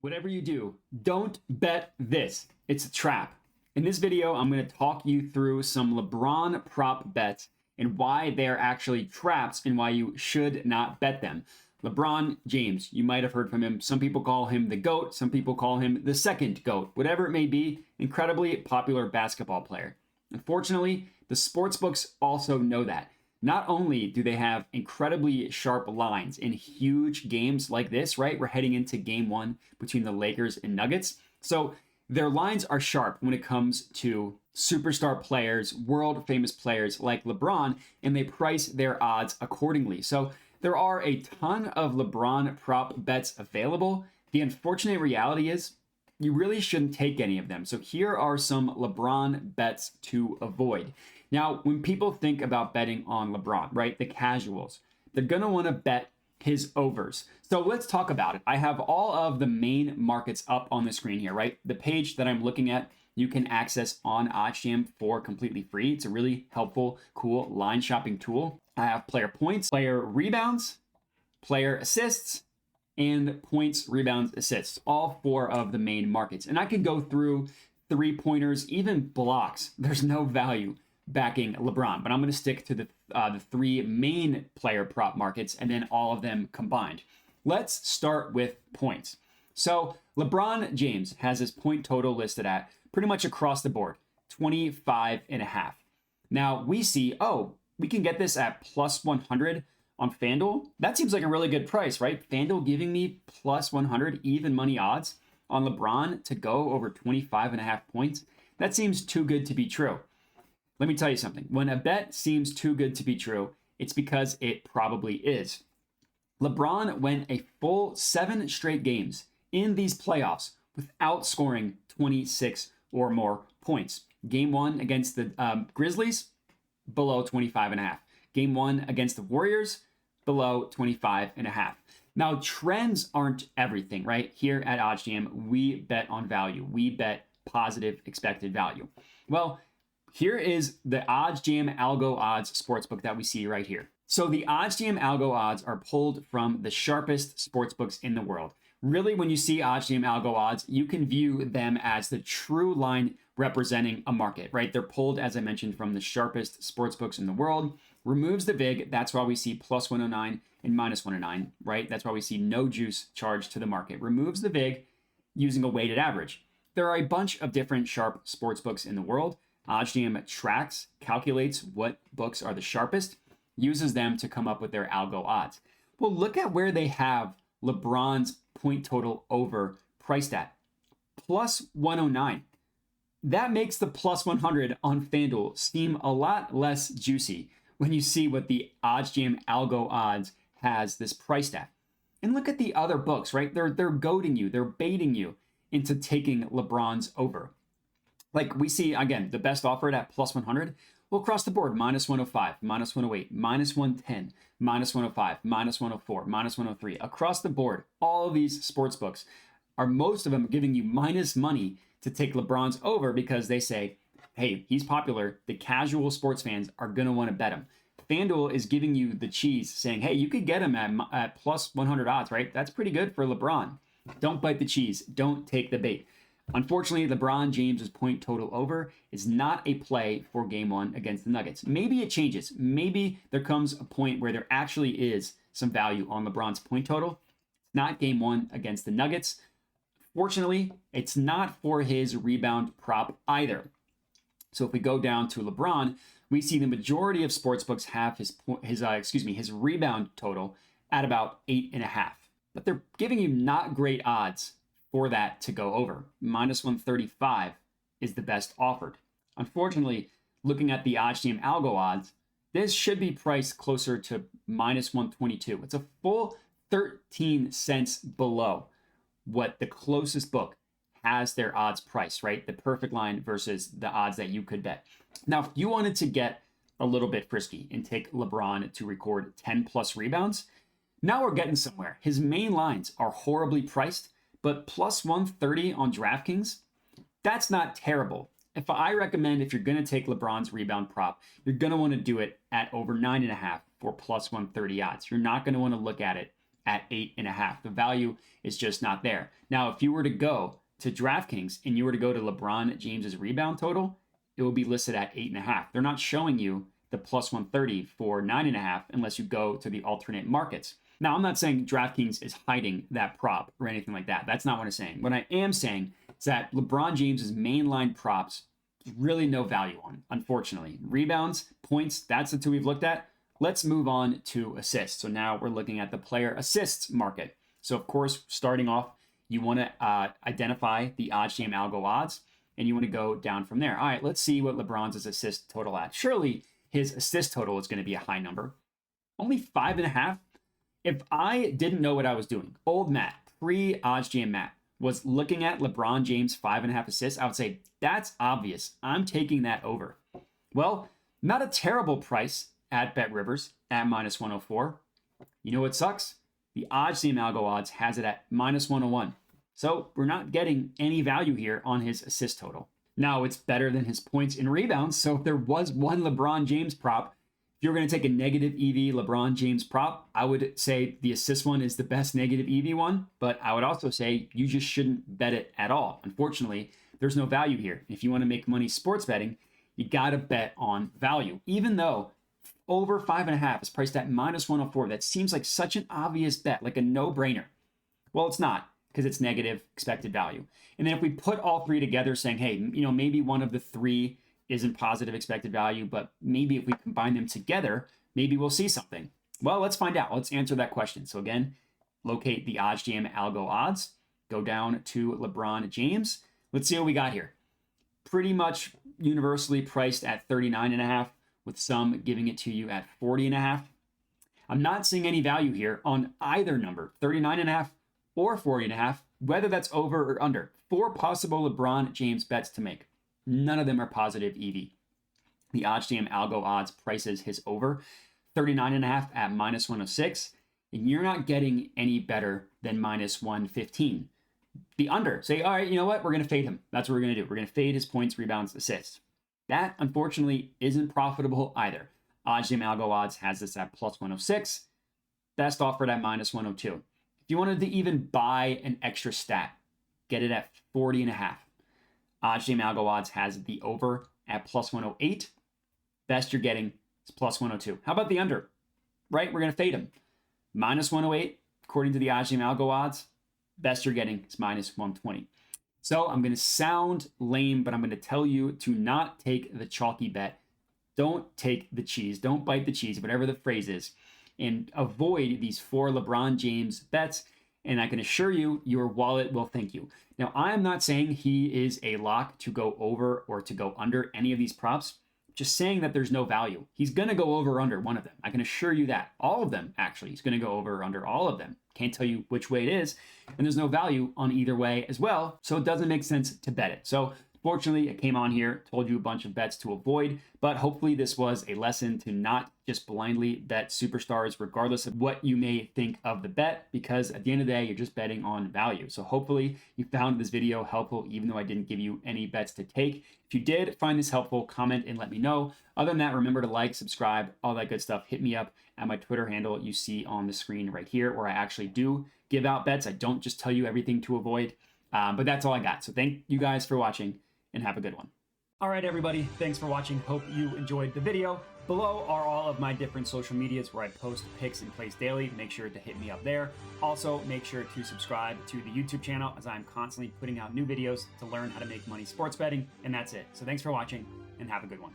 Whatever you do, don't bet this. It's a trap. In this video, I'm going to talk you through some LeBron prop bets and why they're actually traps and why you should not bet them. LeBron James, you might have heard from him. Some people call him the GOAT. Some people call him the second GOAT. Whatever it may be, incredibly popular basketball player. Unfortunately, the sportsbooks also know that. Not only do they have incredibly sharp lines in huge games like this, right? We're heading into game one between the Lakers and Nuggets. So their lines are sharp when it comes to superstar players, world famous players like LeBron, and they price their odds accordingly. So there are a ton of LeBron prop bets available. The unfortunate reality is you really shouldn't take any of them. So here are some LeBron bets to avoid. Now, when people think about betting on LeBron, right, the casuals, they're going to want to bet his overs. So let's talk about it. I have all of the main markets up on the screen here, right? The page that I'm looking at, you can access on OddsJam for completely free. It's a really helpful, cool line shopping tool. I have player points, player rebounds, player assists, and points, rebounds, assists, all four of the main markets. And I could go through three-pointers, even blocks. There's no value backing LeBron, but I'm going to stick to the three main player prop markets and then all of them combined. Let's start with points. So LeBron James has his point total listed at pretty much across the board, 25.5. Now we see, we can get this at plus 100 on FanDuel. That seems like a really good price, right? FanDuel giving me plus 100 even money odds on LeBron to go over 25.5 points. That seems too good to be true. Let me tell you something. When a bet seems too good to be true, it's because it probably is. LeBron went a full 7 straight games in these playoffs without scoring 26 or more points. Game 1 against the Grizzlies, below 25.5. Game 1 against the Warriors, below 25.5. Now, trends aren't everything, right? Here at OddsJam, we bet on value. We bet positive expected value. Well, here is the OddsJam Algo Odds sportsbook that we see right here. So the OddsJam Algo Odds are pulled from the sharpest sportsbooks in the world. Really, when you see OddsJam Algo Odds, you can view them as the true line representing a market, right? They're pulled, as I mentioned, from the sharpest sportsbooks in the world. Removes the VIG. That's why we see plus 109 and minus 109, right? That's why we see no juice charged to the market. Removes the VIG using a weighted average. There are a bunch of different sharp sportsbooks in the world. OddsJam tracks, calculates what books are the sharpest, uses them to come up with their algo odds. Well, look at where they have LeBron's point total over priced at. Plus 109. That makes the plus 100 on FanDuel seem a lot less juicy when you see what the OddsJam Algo Odds has this priced at. And look at the other books, right? They're goading you, they're baiting you into taking LeBron's over. Like we see, again, the best offered at plus 100, well, across the board, minus 105, minus 108, minus 110, minus 105, minus 104, minus 103. Across the board, all of these sports books are most of them giving you minus money to take LeBron's over because they say, hey, he's popular. The casual sports fans are going to want to bet him. FanDuel is giving you the cheese saying, hey, you could get him at plus 100 odds, right? That's pretty good for LeBron. Don't bite the cheese. Don't take the bait. Unfortunately, LeBron James's point total over is not a play for game one against the Nuggets. Maybe it changes. Maybe there comes a point where there actually is some value on LeBron's point total. It's not game one against the Nuggets. Fortunately, it's not for his rebound prop either. So if we go down to LeBron, we see the majority of sportsbooks have his rebound total at about 8.5. But they're giving you not great odds for that to go over. Minus 135 is the best offered. Unfortunately, looking at the OddsJam Algo Odds, this should be priced closer to minus 122. It's a full 13 cents below what the closest book has their odds priced, right? The perfect line versus the odds that you could bet. Now, if you wanted to get a little bit frisky and take LeBron to record 10 plus rebounds, now we're getting somewhere. His main lines are horribly priced, but plus 130 on DraftKings, that's not terrible. If you're going to take LeBron's rebound prop, you're going to want to do it at over 9.5 for plus 130 odds. You're not going to want to look at it at 8.5. The value is just not there. Now, if you were to go to DraftKings and you were to go to LeBron James's rebound total, it will be listed at 8.5. They're not showing you the plus 130 for 9.5 unless you go to the alternate markets. Now, I'm not saying DraftKings is hiding that prop or anything like that. That's not what I'm saying. What I am saying is that LeBron James's mainline props, really no value on, unfortunately. Rebounds, points, that's the two we've looked at. Let's move on to assists. So now we're looking at the player assists market. So of course, starting off, you want to identify the OddsJam algo odds, and you want to go down from there. All right, let's see what LeBron's assist total at. Surely his assist total is going to be a high number. Only 5.5. If I didn't know what I was doing, old Matt, pre-OddsJam Matt, was looking at LeBron James 5.5 assists, I would say, that's obvious. I'm taking that over. Well, not a terrible price at BetRivers at minus 104. You know what sucks? The OddsJam algo odds has it at minus 101. So we're not getting any value here on his assist total. Now, it's better than his points and rebounds. So if there was one LeBron James prop, if you're going to take a negative EV LeBron James prop, I would say the assist one is the best negative EV one. But I would also say you just shouldn't bet it at all. Unfortunately, there's no value here. If you want to make money sports betting, you got to bet on value. Even though over 5.5 is priced at minus 104, that seems like such an obvious bet, like a no-brainer. Well, it's not, because it's negative expected value. And then if we put all three together saying, hey, maybe one of the three isn't positive expected value, but maybe if we combine them together, maybe we'll see something. Well, let's find out. Let's answer that question. So again, locate the OddsJam algo odds, go down to LeBron James. Let's see what we got here. Pretty much universally priced at 39.5, with some giving it to you at 40.5. I'm not seeing any value here on either number, 39.5 or 40.5, whether that's over or under. 4 possible LeBron James bets to make. None of them are positive EV. The OddsJam algo odds prices his over 39.5 at minus 106, and you're not getting any better than minus 115. The under, say, all right, you know what? We're going to fade him. That's what we're going to do. We're going to fade his points, rebounds, assists. That, unfortunately, isn't profitable either. OddsJam algo odds has this at plus 106. Best offered at minus 102. If you wanted to even buy an extra stat, get it at 40.5. OddsJam algo odds has the over at plus 108. Best you're getting is plus 102. How about the under? Right? We're going to fade him. Minus 108, according to the OddsJam algo odds. Best you're getting is minus 120. So I'm going to sound lame, but I'm going to tell you to not take the chalky bet. Don't take the cheese. Don't bite the cheese, whatever the phrase is, and avoid these 4 LeBron James bets. And I can assure you, your wallet will thank you. Now, I am not saying he is a lock to go over or to go under any of these props. Just saying that there's no value. He's going to go over or under one of them. I can assure you that. All of them, actually. He's going to go over or under all of them. Can't tell you which way it is. And there's no value on either way as well. So it doesn't make sense to bet it. So fortunately, I came on here, told you a bunch of bets to avoid. But hopefully this was a lesson to not just blindly bet superstars, regardless of what you may think of the bet. Because at the end of the day, you're just betting on value. So hopefully you found this video helpful, even though I didn't give you any bets to take. If you did find this helpful, comment and let me know. Other than that, remember to like, subscribe, all that good stuff. Hit me up at my Twitter handle you see on the screen right here, where I actually do give out bets. I don't just tell you everything to avoid, but that's all I got. So thank you guys for watching and have a good one. All right, everybody, thanks for watching. Hope you enjoyed the video. Below are all of my different social medias where I post picks and plays daily. Make sure to hit me up there. Also, make sure to subscribe to the YouTube channel, as I'm constantly putting out new videos to learn how to make money sports betting. And that's it. So thanks for watching and have a good one.